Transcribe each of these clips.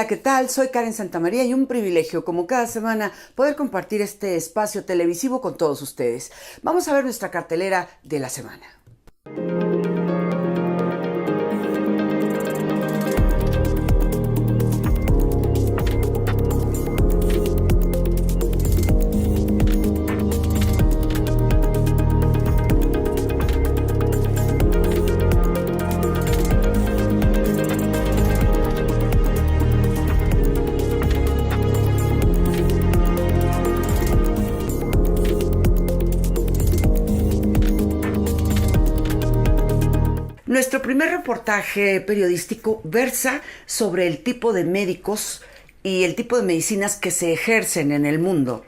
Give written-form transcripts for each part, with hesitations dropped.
¿qué tal? Soy Karen Santamaría y un privilegio, como cada semana, poder compartir este espacio televisivo con todos ustedes. Vamos a ver nuestra cartelera de la semana. Nuestro primer reportaje periodístico versa sobre el tipo de médicos y el tipo de medicinas que se ejercen en el mundo.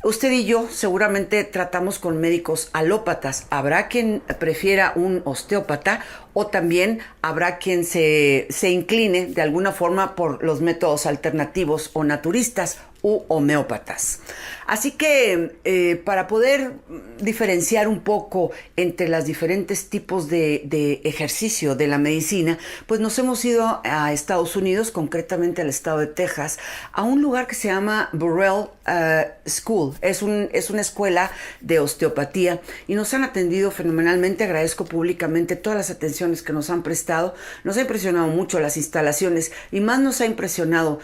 Usted y yo seguramente tratamos con médicos alópatas. Habrá quien prefiera un osteópata o también habrá quien se incline de alguna forma por los métodos alternativos o naturistas u homeópatas. Así que para poder diferenciar un poco entre los diferentes tipos de ejercicio de la medicina, pues nos hemos ido a Estados Unidos, concretamente al estado de Texas, a un lugar que se llama Burrell School. Es una escuela de osteopatía y nos han atendido fenomenalmente. Agradezco públicamente todas las atenciones que nos han prestado. Nos ha impresionado mucho las instalaciones y más nos ha impresionado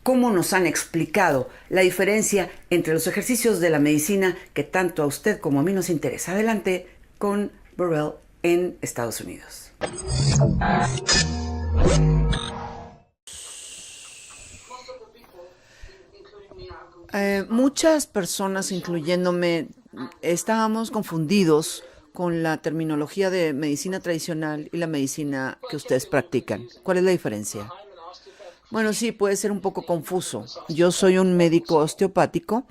cómo nos han explicado la diferencia entre los ejercicios de la medicina que tanto a usted como a mí nos interesa. Adelante con Burrell en Estados Unidos. Muchas personas, incluyéndome, estábamos confundidos con la terminología de medicina tradicional y la medicina que ustedes practican. ¿Cuál es la diferencia? Bueno, sí, puede ser un poco confuso. Yo soy un médico osteopático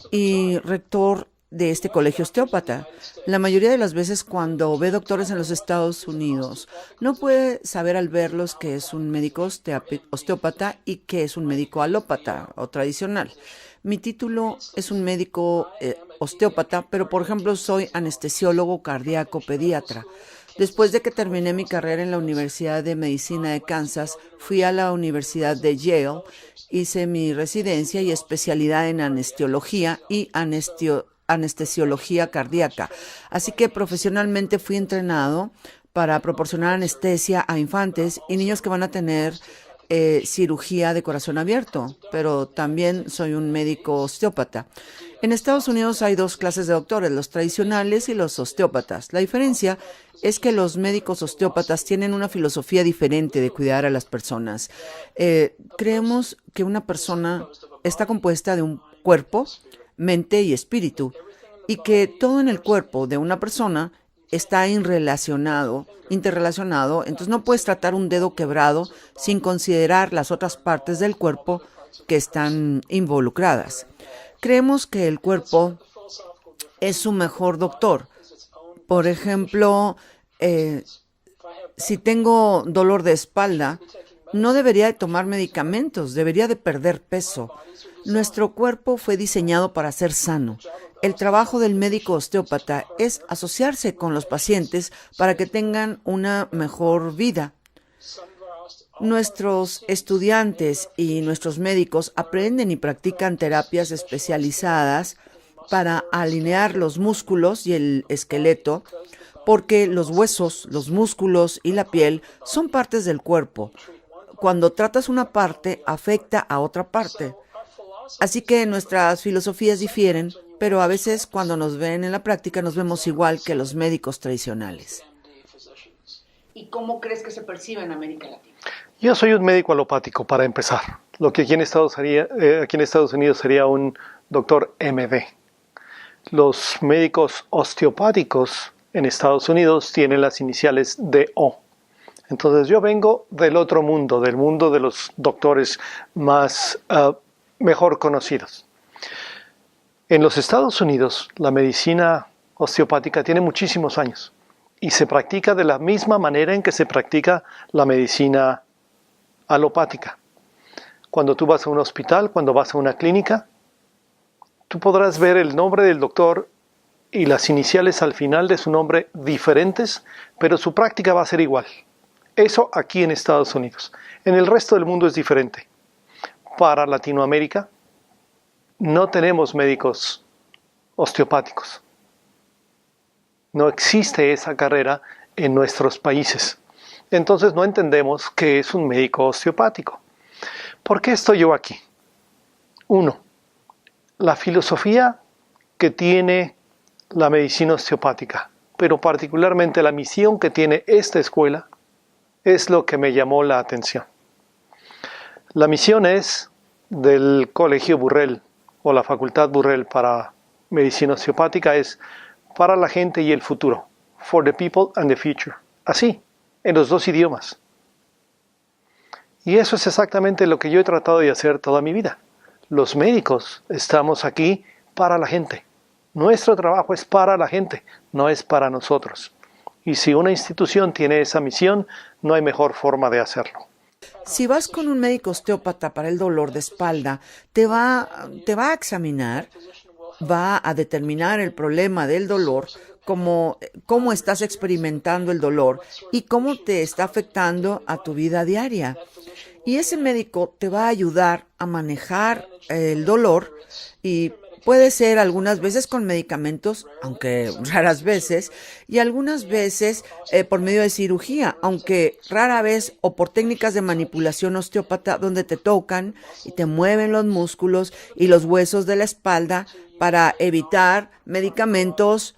y rector de este colegio osteópata. La mayoría de las veces cuando ve doctores en los Estados Unidos, no puede saber al verlos que es un médico osteópata y que es un médico alópata o tradicional. Mi título es un médico osteópata, pero por ejemplo soy anestesiólogo cardíaco pediatra. Después de que terminé mi carrera en la Universidad de Medicina de Kansas, fui a la Universidad de Yale, hice mi residencia y especialidad en anestesiología y anestesiología cardíaca. Así que profesionalmente fui entrenado para proporcionar anestesia a infantes y niños que van a tener cirugía de corazón abierto, pero también soy un médico osteópata. En Estados Unidos hay dos clases de doctores, los tradicionales y los osteópatas. La diferencia es que los médicos osteópatas tienen una filosofía diferente de cuidar a las personas. Creemos que una persona está compuesta de un cuerpo, mente y espíritu, y que todo en el cuerpo de una persona está interrelacionado, entonces no puedes tratar un dedo quebrado sin considerar las otras partes del cuerpo que están involucradas. Creemos que el cuerpo es su mejor doctor. Por ejemplo, si tengo dolor de espalda, no debería de tomar medicamentos, debería de perder peso. Nuestro cuerpo fue diseñado para ser sano. El trabajo del médico osteópata es asociarse con los pacientes para que tengan una mejor vida. Nuestros estudiantes y nuestros médicos aprenden y practican terapias especializadas para alinear los músculos y el esqueleto, porque los huesos, los músculos y la piel son partes del cuerpo. Cuando tratas una parte, afecta a otra parte. Así que nuestras filosofías difieren, pero a veces cuando nos ven en la práctica nos vemos igual que los médicos tradicionales. ¿Y cómo crees que se percibe en América Latina? Yo soy un médico alopático, para empezar. Lo que aquí en Estados Unidos sería un doctor MD. Los médicos osteopáticos en Estados Unidos tienen las iniciales DO. Entonces yo vengo del otro mundo, del mundo de los doctores mejor conocidos. En los Estados Unidos, la medicina osteopática tiene muchísimos años y se practica de la misma manera en que se practica la medicina alopática. Cuando tú vas a un hospital, cuando vas a una clínica, tú podrás ver el nombre del doctor y las iniciales al final de su nombre diferentes, pero su práctica va a ser igual. Eso aquí en Estados Unidos. En el resto del mundo es diferente. para Latinoamérica, no tenemos médicos osteopáticos. No existe esa carrera en nuestros países. Entonces no entendemos qué es un médico osteopático. ¿Por qué estoy yo aquí? Uno, la filosofía que tiene la medicina osteopática, pero particularmente la misión que tiene esta escuela, es lo que me llamó la atención. La misión es del Colegio Burrell o la Facultad Burrell para Medicina Osteopática es para la gente y el futuro, for the people and the future, así, en los dos idiomas. Y eso es exactamente lo que yo he tratado de hacer toda mi vida. Los médicos estamos aquí para la gente. Nuestro trabajo es para la gente, no es para nosotros. Y si una institución tiene esa misión, no hay mejor forma de hacerlo. Si vas con un médico osteópata para el dolor de espalda, te va a examinar, va a determinar el problema del dolor, cómo estás experimentando el dolor y cómo te está afectando a tu vida diaria. Y ese médico te va a ayudar a manejar el dolor y puede ser algunas veces con medicamentos, aunque raras veces, y algunas veces por medio de cirugía, aunque rara vez, o por técnicas de manipulación osteópata donde te tocan y te mueven los músculos y los huesos de la espalda para evitar medicamentos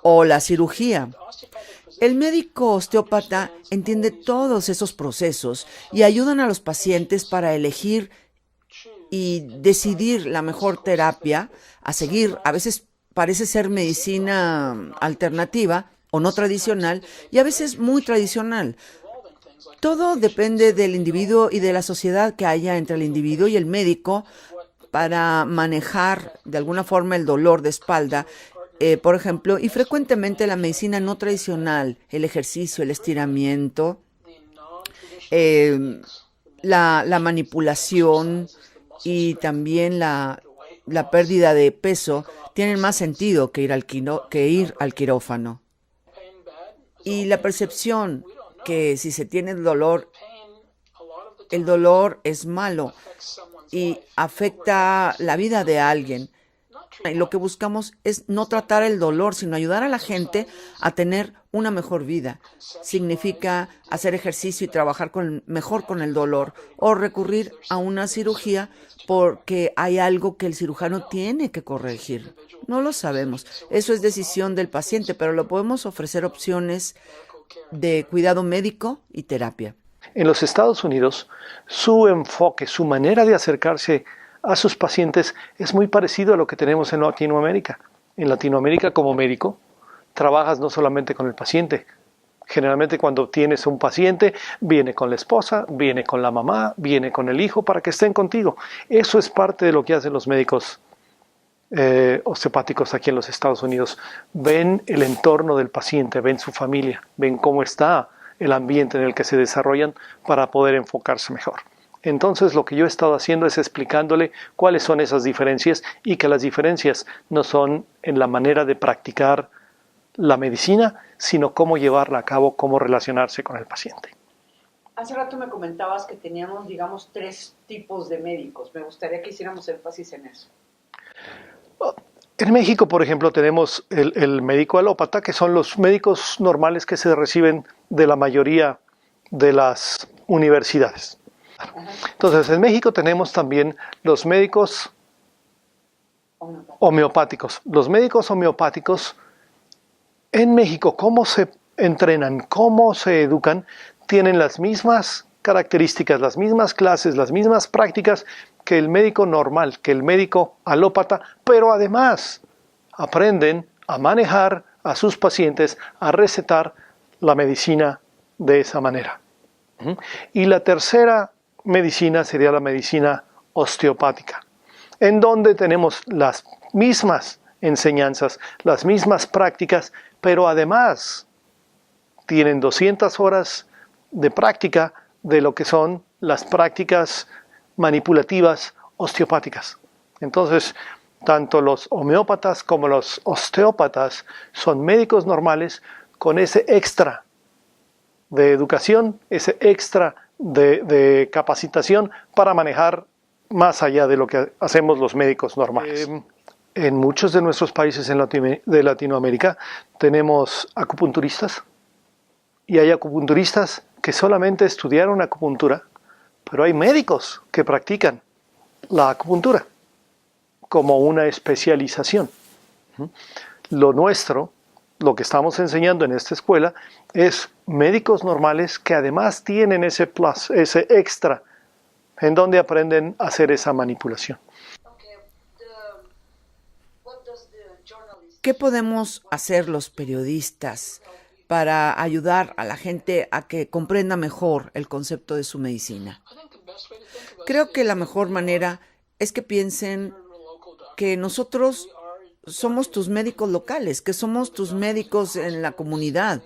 o la cirugía. El médico osteópata entiende todos esos procesos y ayudan a los pacientes para elegir y decidir la mejor terapia a seguir. A veces parece ser medicina alternativa o no tradicional y a veces muy tradicional. Todo depende del individuo y de la sociedad que haya entre el individuo y el médico para manejar de alguna forma el dolor de espalda. Por ejemplo, y frecuentemente la medicina no tradicional, el ejercicio, el estiramiento, la manipulación y también la pérdida de peso tienen más sentido que ir al quirófano. Y la percepción que si se tiene el dolor es malo y afecta la vida de alguien. Y lo que buscamos es no tratar el dolor, sino ayudar a la gente a tener una mejor vida. Significa hacer ejercicio y trabajar mejor con el dolor o recurrir a una cirugía porque hay algo que el cirujano tiene que corregir. No lo sabemos. Eso es decisión del paciente, pero lo podemos ofrecer opciones de cuidado médico y terapia. En los Estados Unidos, su enfoque, su manera de acercarse a sus pacientes es muy parecido a lo que tenemos en Latinoamérica. En Latinoamérica, como médico, trabajas no solamente con el paciente. Generalmente cuando tienes un paciente, viene con la esposa, viene con la mamá, viene con el hijo para que estén contigo. Eso es parte de lo que hacen los médicos osteopáticos aquí en los Estados Unidos. Ven el entorno del paciente, ven su familia, ven cómo está el ambiente en el que se desarrollan para poder enfocarse mejor. Entonces lo que yo he estado haciendo es explicándole cuáles son esas diferencias y que las diferencias no son en la manera de practicar la medicina, sino cómo llevarla a cabo, cómo relacionarse con el paciente. Hace rato me comentabas que teníamos, digamos, 3 tipos de médicos. Me gustaría que hiciéramos énfasis en eso. En México, por ejemplo, tenemos el médico alópata, que son los médicos normales que se reciben de la mayoría de las universidades. Entonces, en México tenemos también los médicos homeopáticos. Los médicos homeopáticos en México, ¿cómo se entrenan? ¿Cómo se educan? Tienen las mismas características, las mismas clases, las mismas prácticas que el médico normal, que el médico alópata, pero además aprenden a manejar a sus pacientes, a recetar la medicina de esa manera. Y la tercera medicina sería la medicina osteopática, en donde tenemos las mismas enseñanzas, las mismas prácticas, pero además tienen 200 horas de práctica de lo que son las prácticas manipulativas osteopáticas. Entonces, tanto los homeópatas como los osteópatas son médicos normales con ese extra de educación, ese extra de capacitación para manejar más allá de lo que hacemos los médicos normales. En muchos de nuestros países de Latinoamérica tenemos acupunturistas y hay acupunturistas que solamente estudiaron acupuntura, pero hay médicos que practican la acupuntura como una especialización. Lo nuestro, lo que estamos enseñando en esta escuela, es médicos normales que además tienen ese plus, ese extra, en donde aprenden a hacer esa manipulación. ¿Qué podemos hacer los periodistas para ayudar a la gente a que comprenda mejor el concepto de su medicina? Creo que la mejor manera es que piensen que nosotros somos tus médicos locales, que somos tus médicos en la comunidad.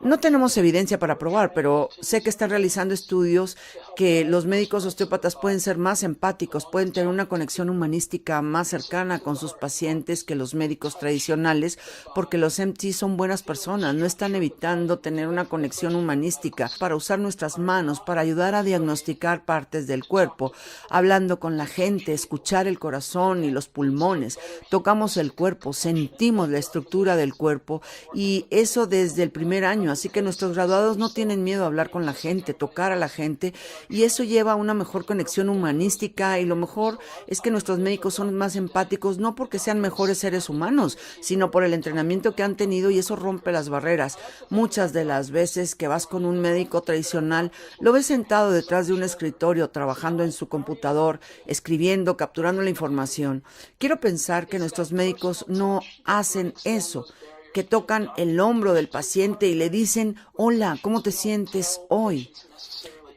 No tenemos evidencia para probar, pero sé que están realizando estudios que los médicos osteópatas pueden ser más empáticos, pueden tener una conexión humanística más cercana con sus pacientes que los médicos tradicionales, porque los MT son buenas personas, no están evitando tener una conexión humanística para usar nuestras manos, para ayudar a diagnosticar partes del cuerpo, hablando con la gente, escuchar el corazón y los pulmones, tocamos el cuerpo, sentimos la estructura del cuerpo y eso desde el primer año. Así que nuestros graduados no tienen miedo a hablar con la gente, tocar a la gente, y eso lleva a una mejor conexión humanística, y lo mejor es que nuestros médicos son más empáticos, no porque sean mejores seres humanos, sino por el entrenamiento que han tenido, y eso rompe las barreras. Muchas de las veces que vas con un médico tradicional, lo ves sentado detrás de un escritorio, trabajando en su computador, escribiendo, capturando la información. Quiero pensar que nuestros médicos no hacen eso, que tocan el hombro del paciente y le dicen, hola, ¿cómo te sientes hoy?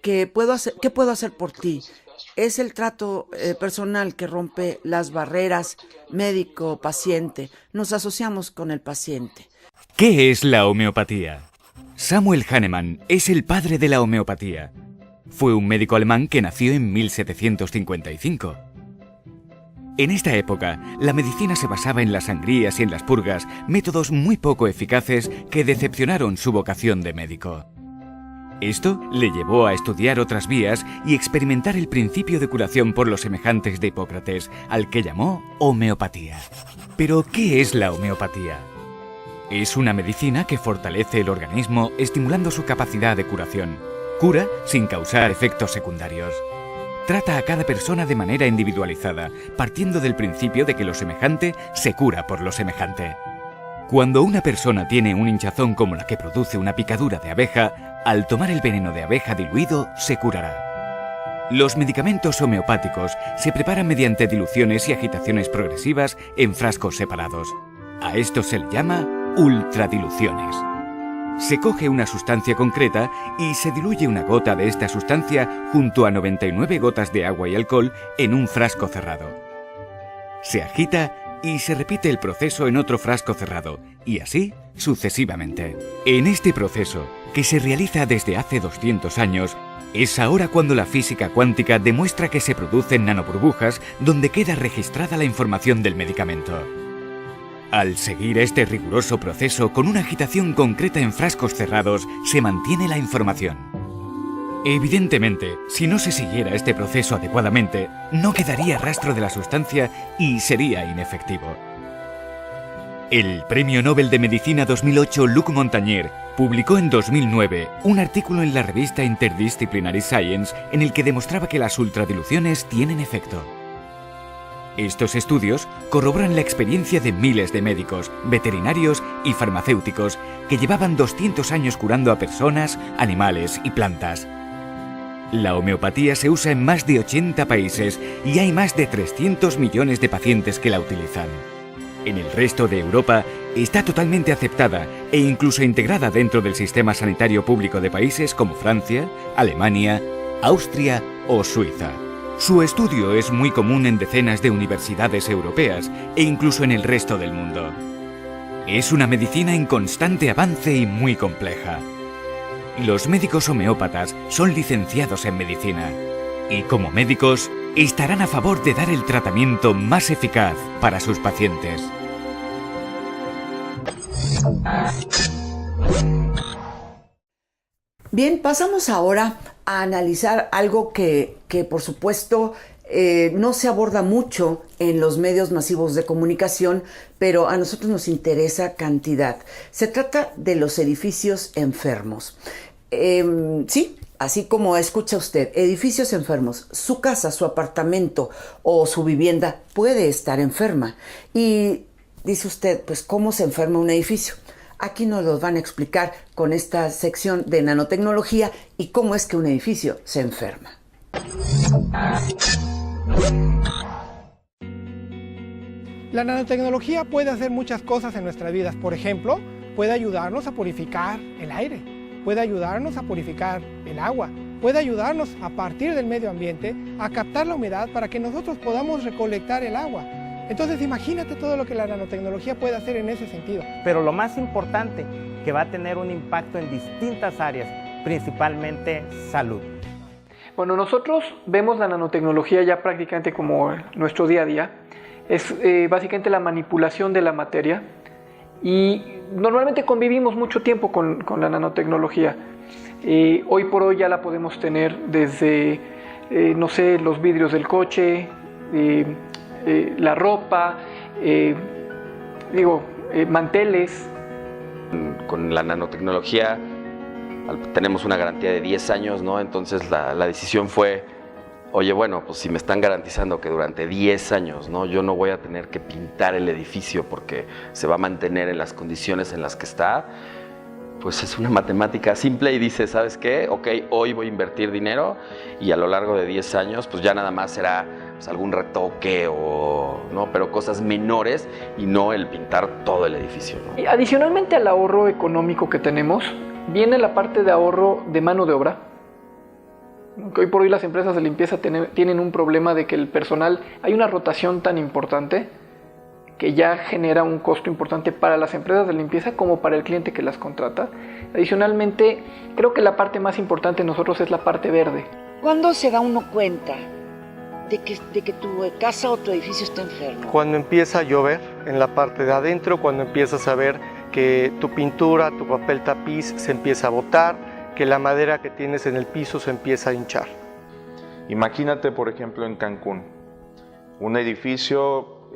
¿Qué puedo hacer por ti? Es el trato personal que rompe las barreras médico-paciente. Nos asociamos con el paciente. ¿Qué es la homeopatía? Samuel Hahnemann es el padre de la homeopatía. Fue un médico alemán que nació en 1755. En esta época, la medicina se basaba en las sangrías y en las purgas, métodos muy poco eficaces que decepcionaron su vocación de médico. Esto le llevó a estudiar otras vías y experimentar el principio de curación por los semejantes de Hipócrates, al que llamó homeopatía. Pero, ¿qué es la homeopatía? Es una medicina que fortalece el organismo estimulando su capacidad de curación. Cura sin causar efectos secundarios. Trata a cada persona de manera individualizada, partiendo del principio de que lo semejante se cura por lo semejante. Cuando una persona tiene un hinchazón como la que produce una picadura de abeja, al tomar el veneno de abeja diluido, se curará. Los medicamentos homeopáticos se preparan mediante diluciones y agitaciones progresivas en frascos separados. A esto se le llama ultradiluciones. Se coge una sustancia concreta y se diluye una gota de esta sustancia junto a 99 gotas de agua y alcohol en un frasco cerrado. Se agita y se repite el proceso en otro frasco cerrado, y así sucesivamente. En este proceso, que se realiza desde hace 200 años, es ahora cuando la física cuántica demuestra que se producen nanoburbujas donde queda registrada la información del medicamento. Al seguir este riguroso proceso con una agitación concreta en frascos cerrados, se mantiene la información. Evidentemente, si no se siguiera este proceso adecuadamente, no quedaría rastro de la sustancia y sería inefectivo. El Premio Nobel de Medicina 2008 Luc Montagnier publicó en 2009 un artículo en la revista Interdisciplinary Science en el que demostraba que las ultradiluciones tienen efecto. Estos estudios corroboran la experiencia de miles de médicos, veterinarios y farmacéuticos que llevaban 200 años curando a personas, animales y plantas. La homeopatía se usa en más de 80 países y hay más de 300 millones de pacientes que la utilizan. En el resto de Europa está totalmente aceptada e incluso integrada dentro del sistema sanitario público de países como Francia, Alemania, Austria o Suiza. Su estudio es muy común en decenas de universidades europeas e incluso en el resto del mundo. Es una medicina en constante avance y muy compleja. Los médicos homeópatas son licenciados en medicina y como médicos estarán a favor de dar el tratamiento más eficaz para sus pacientes. Bien, pasamos ahora a analizar algo que por supuesto No se aborda mucho en los medios masivos de comunicación, pero a nosotros nos interesa cantidad. Se trata de los edificios enfermos. Sí, así como escucha usted, edificios enfermos. Su casa, su apartamento o su vivienda puede estar enferma. Y dice usted, pues, ¿cómo se enferma un edificio? Aquí nos lo van a explicar con esta sección de nanotecnología y cómo es que un edificio se enferma. La nanotecnología puede hacer muchas cosas en nuestras vidas. Por ejemplo, puede ayudarnos a purificar el aire, puede ayudarnos a purificar el agua, puede ayudarnos a partir del medio ambiente a captar la humedad para que nosotros podamos recolectar el agua. Entonces imagínate todo lo que la nanotecnología puede hacer en ese sentido. Pero lo más importante, que va a tener un impacto en distintas áreas, principalmente salud. Bueno, nosotros vemos la nanotecnología ya prácticamente como nuestro día a día. Es básicamente la manipulación de la materia y normalmente convivimos mucho tiempo con la nanotecnología. Hoy por hoy ya la podemos tener desde, no sé, los vidrios del coche, la ropa, manteles. Con la nanotecnología tenemos una garantía de 10 años, ¿no? Entonces la decisión fue, oye, bueno, pues si me están garantizando que durante 10 años, ¿no? Yo no voy a tener que pintar el edificio porque se va a mantener en las condiciones en las que está, pues es una matemática simple y dice, ¿sabes qué? Ok, hoy voy a invertir dinero y a lo largo de 10 años, pues ya nada más será pues, algún retoque o, ¿no? Pero cosas menores y no el pintar todo el edificio, ¿no? Y adicionalmente al ahorro económico que tenemos, viene la parte de ahorro de mano de obra. Hoy por hoy las empresas de limpieza tienen un problema de que el personal, hay una rotación tan importante que ya genera un costo importante para las empresas de limpieza como para el cliente que las contrata. Adicionalmente, creo que la parte más importante de nosotros es la parte verde. ¿Cuándo se da uno cuenta de que tu casa o tu edificio está enfermo? Cuando empieza a llover en la parte de adentro, cuando empiezas a ver que tu pintura, tu papel tapiz se empieza a botar, que la madera que tienes en el piso se empieza a hinchar. Imagínate, por ejemplo, en Cancún, un edificio,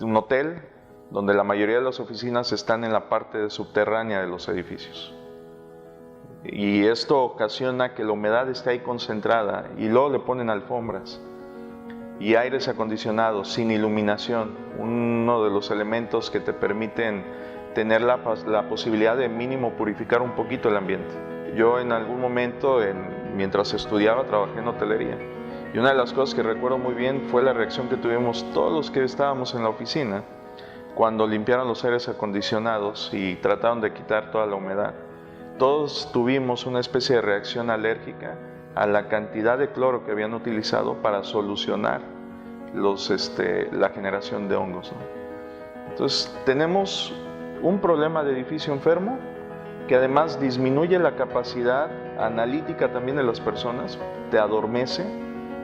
un hotel, donde la mayoría de las oficinas están en la parte subterránea de los edificios. Y esto ocasiona que la humedad esté ahí concentrada y luego le ponen alfombras y aires acondicionados sin iluminación, uno de los elementos que te permiten tener la posibilidad de mínimo purificar un poquito el ambiente. Yo en algún momento, mientras estudiaba, trabajé en hotelería y una de las cosas que recuerdo muy bien fue la reacción que tuvimos todos los que estábamos en la oficina cuando limpiaron los aires acondicionados y trataron de quitar toda la humedad. Todos tuvimos una especie de reacción alérgica a la cantidad de cloro que habían utilizado para solucionar la generación de hongos, ¿no? Entonces tenemos un problema de edificio enfermo que además disminuye la capacidad analítica también de las personas, te adormece.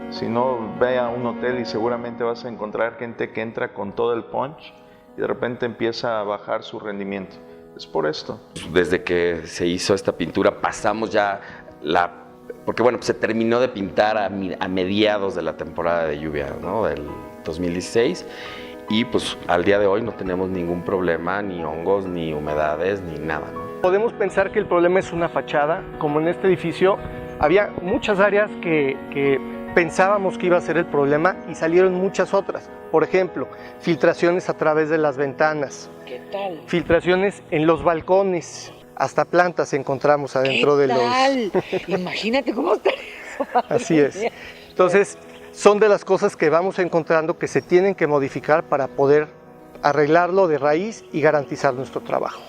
Si no, ve a un hotel y seguramente vas a encontrar gente que entra con todo el punch y de repente empieza a bajar su rendimiento. Es por esto. Desde que se hizo esta pintura pasamos ya porque bueno, pues se terminó de pintar a mediados de la temporada de lluvia, ¿no? Del 2016 y pues al día de hoy no tenemos ningún problema, ni hongos, ni humedades, ni nada, ¿no? Podemos pensar que el problema es una fachada, como en este edificio había muchas áreas que pensábamos que iba a ser el problema y salieron muchas otras. Por ejemplo, filtraciones a través de las ventanas. ¿Qué tal? Filtraciones en los balcones. Hasta plantas encontramos adentro de los... Imagínate cómo está eso. Así es. Entonces, son de las cosas que vamos encontrando que se tienen que modificar para poder arreglarlo de raíz y garantizar nuestro trabajo.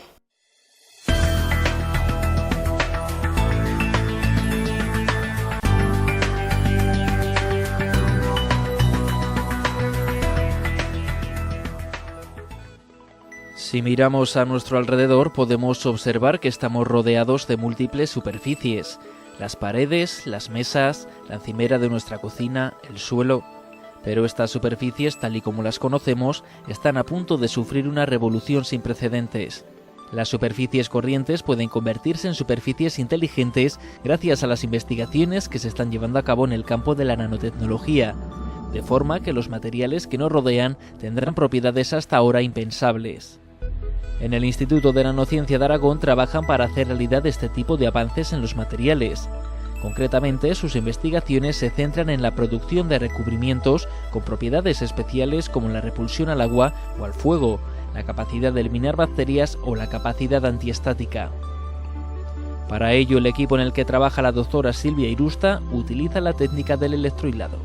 Si miramos a nuestro alrededor podemos observar que estamos rodeados de múltiples superficies. Las paredes, las mesas, la encimera de nuestra cocina, el suelo. Pero estas superficies, tal y como las conocemos, están a punto de sufrir una revolución sin precedentes. Las superficies corrientes pueden convertirse en superficies inteligentes gracias a las investigaciones que se están llevando a cabo en el campo de la nanotecnología, de forma que los materiales que nos rodean tendrán propiedades hasta ahora impensables. En el Instituto de Nanociencia de Aragón trabajan para hacer realidad este tipo de avances en los materiales. Concretamente, sus investigaciones se centran en la producción de recubrimientos con propiedades especiales como la repulsión al agua o al fuego, la capacidad de eliminar bacterias o la capacidad antiestática. Para ello, el equipo en el que trabaja la doctora Silvia Irusta utiliza la técnica del electrohilado.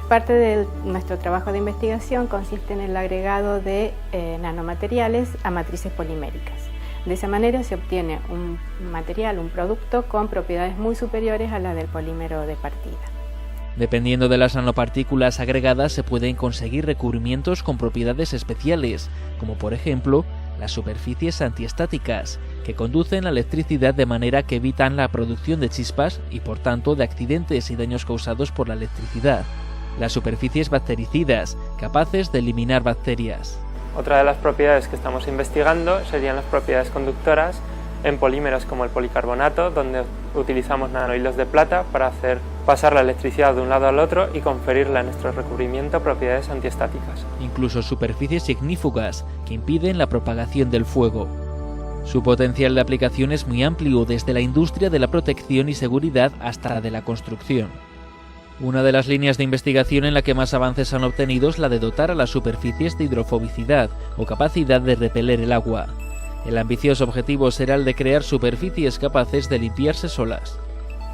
Parte de nuestro trabajo de investigación consiste en el agregado de nanomateriales a matrices poliméricas. De esa manera se obtiene un material, un producto con propiedades muy superiores a las del polímero de partida. Dependiendo de las nanopartículas agregadas se pueden conseguir recubrimientos con propiedades especiales, como por ejemplo las superficies antiestáticas, que conducen la electricidad de manera que evitan la producción de chispas y por tanto de accidentes y daños causados por la electricidad. Las superficies bactericidas, capaces de eliminar bacterias. Otra de las propiedades que estamos investigando serían las propiedades conductoras en polímeros como el policarbonato, donde utilizamos nanohilos de plata para hacer pasar la electricidad de un lado al otro y conferirle a nuestro recubrimiento propiedades antiestáticas. Incluso superficies ignífugas que impiden la propagación del fuego. Su potencial de aplicación es muy amplio, desde la industria de la protección y seguridad hasta la de la construcción. Una de las líneas de investigación en la que más avances han obtenido es la de dotar a las superficies de hidrofobicidad o capacidad de repeler el agua. El ambicioso objetivo será el de crear superficies capaces de limpiarse solas.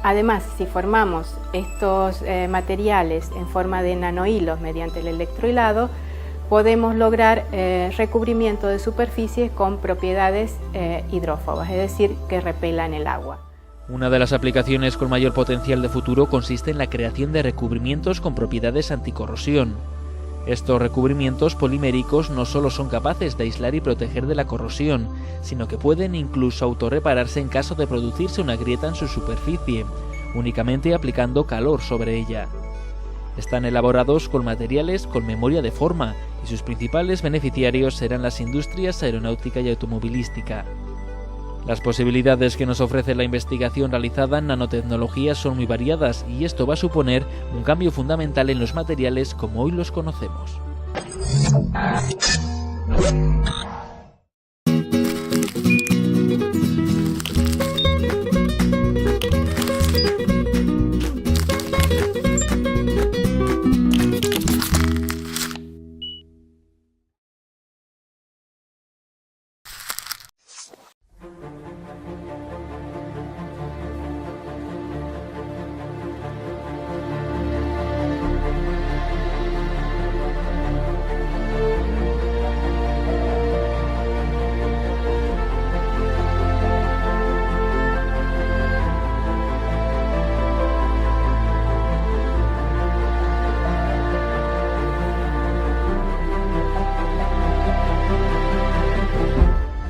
Además, si formamos estos materiales en forma de nanohilos mediante el electrohilado, podemos lograr recubrimiento de superficies con propiedades hidrófobas, es decir, que repelan el agua. Una de las aplicaciones con mayor potencial de futuro consiste en la creación de recubrimientos con propiedades anticorrosión. Estos recubrimientos poliméricos no solo son capaces de aislar y proteger de la corrosión, sino que pueden incluso autorrepararse en caso de producirse una grieta en su superficie, únicamente aplicando calor sobre ella. Están elaborados con materiales con memoria de forma y sus principales beneficiarios serán las industrias aeronáutica y automovilística. Las posibilidades que nos ofrece la investigación realizada en nanotecnología son muy variadas y esto va a suponer un cambio fundamental en los materiales como hoy los conocemos.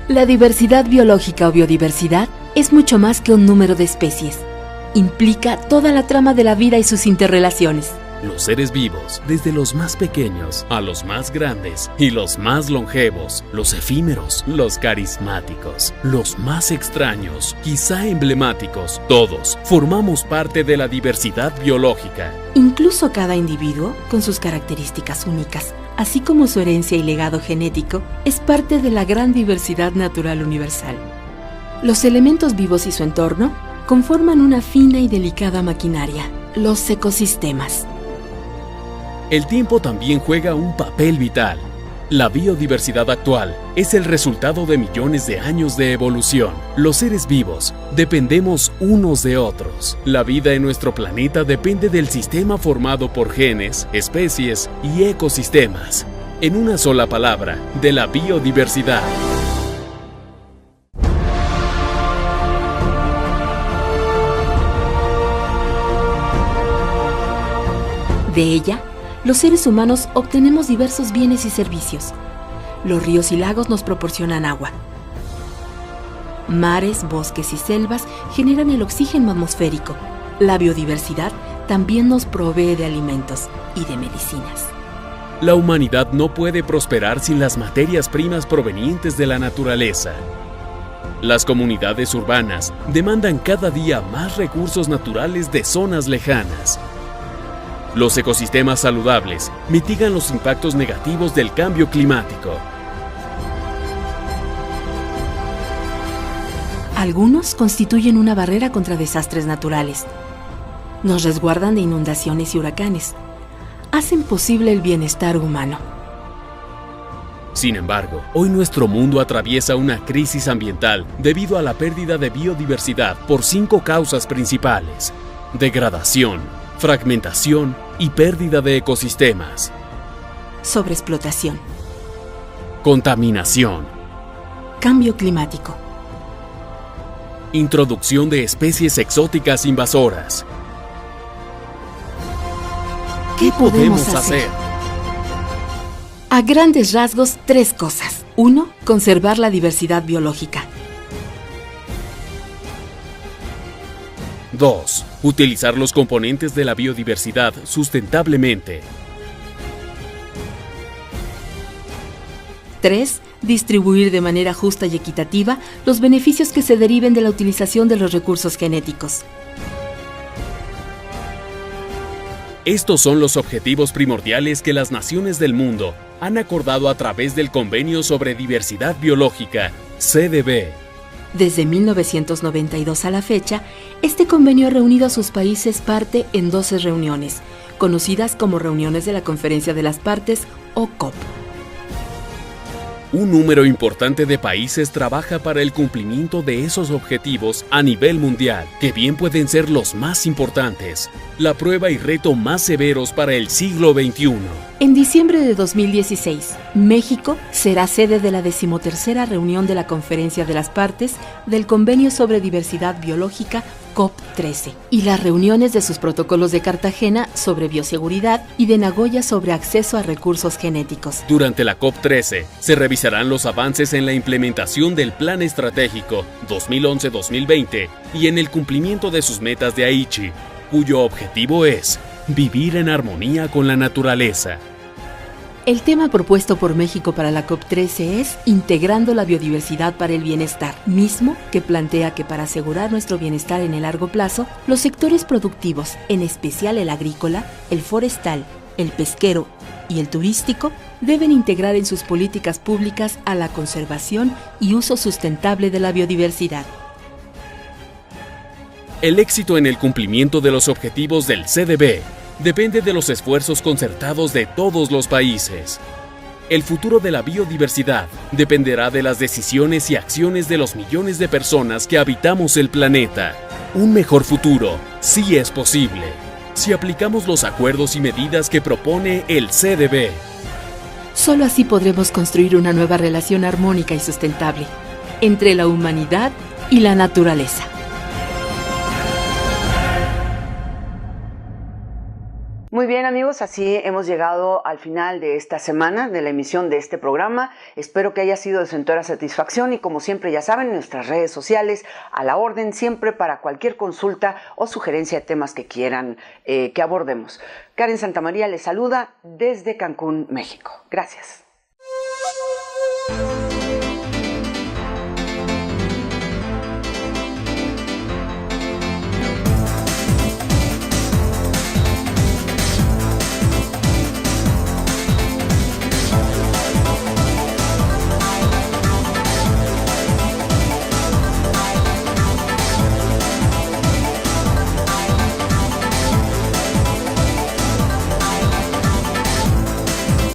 La diversidad biológica o biodiversidad es mucho más que un número de especies. Implica toda la trama de la vida y sus interrelaciones. Los seres vivos, desde los más pequeños a los más grandes y los más longevos, los efímeros, los carismáticos, los más extraños, quizá emblemáticos, todos formamos parte de la diversidad biológica. Incluso cada individuo, con sus características únicas, así como su herencia y legado genético, es parte de la gran diversidad natural universal. Los elementos vivos y su entorno conforman una fina y delicada maquinaria, los ecosistemas. El tiempo también juega un papel vital. La biodiversidad actual es el resultado de millones de años de evolución. Los seres vivos dependemos unos de otros. La vida en nuestro planeta depende del sistema formado por genes, especies y ecosistemas. En una sola palabra, de la biodiversidad. De ella, los seres humanos obtenemos diversos bienes y servicios. Los ríos y lagos nos proporcionan agua. Mares, bosques y selvas generan el oxígeno atmosférico. La biodiversidad también nos provee de alimentos y de medicinas. La humanidad no puede prosperar sin las materias primas provenientes de la naturaleza. Las comunidades urbanas demandan cada día más recursos naturales de zonas lejanas. Los ecosistemas saludables mitigan los impactos negativos del cambio climático. Algunos constituyen una barrera contra desastres naturales. Nos resguardan de inundaciones y huracanes. Hacen posible el bienestar humano. Sin embargo, hoy nuestro mundo atraviesa una crisis ambiental debido a la pérdida de biodiversidad por 5 causas principales: degradación, fragmentación y pérdida de ecosistemas. Sobreexplotación. Contaminación. Cambio climático. Introducción de especies exóticas invasoras. ¿Qué podemos hacer? A grandes rasgos, 3 cosas. 1. Conservar la diversidad biológica. 2. Utilizar los componentes de la biodiversidad sustentablemente. 3. Distribuir de manera justa y equitativa los beneficios que se deriven de la utilización de los recursos genéticos. Estos son los objetivos primordiales que las naciones del mundo han acordado a través del Convenio sobre Diversidad Biológica, CDB. Desde 1992 a la fecha, este convenio ha reunido a sus países parte en 12 reuniones, conocidas como reuniones de la Conferencia de las Partes o COP. Un número importante de países trabaja para el cumplimiento de esos objetivos a nivel mundial, que bien pueden ser los más importantes, la prueba y reto más severos para el siglo XXI. En diciembre de 2016, México será sede de la 13ª reunión de la Conferencia de las Partes del Convenio sobre Diversidad Biológica COP13 y las reuniones de sus protocolos de Cartagena sobre bioseguridad y de Nagoya sobre acceso a recursos genéticos. Durante la COP13 se revisarán los avances en la implementación del Plan Estratégico 2011-2020 y en el cumplimiento de sus metas de Aichi, cuyo objetivo es vivir en armonía con la naturaleza. El tema propuesto por México para la COP13 es Integrando la biodiversidad para el bienestar, mismo que plantea que para asegurar nuestro bienestar en el largo plazo, los sectores productivos, en especial el agrícola, el forestal, el pesquero y el turístico, deben integrar en sus políticas públicas a la conservación y uso sustentable de la biodiversidad. El éxito en el cumplimiento de los objetivos del CDB depende de los esfuerzos concertados de todos los países. El futuro de la biodiversidad dependerá de las decisiones y acciones de los millones de personas que habitamos el planeta. Un mejor futuro sí es posible si aplicamos los acuerdos y medidas que propone el CDB. Solo así podremos construir una nueva relación armónica y sustentable entre la humanidad y la naturaleza. Muy bien, amigos, así hemos llegado al final de esta semana de la emisión de este programa. Espero que haya sido de su entera satisfacción y, como siempre, ya saben, nuestras redes sociales a la orden siempre para cualquier consulta o sugerencia de temas que quieran que abordemos. Karen Santamaría les saluda desde Cancún, México. Gracias.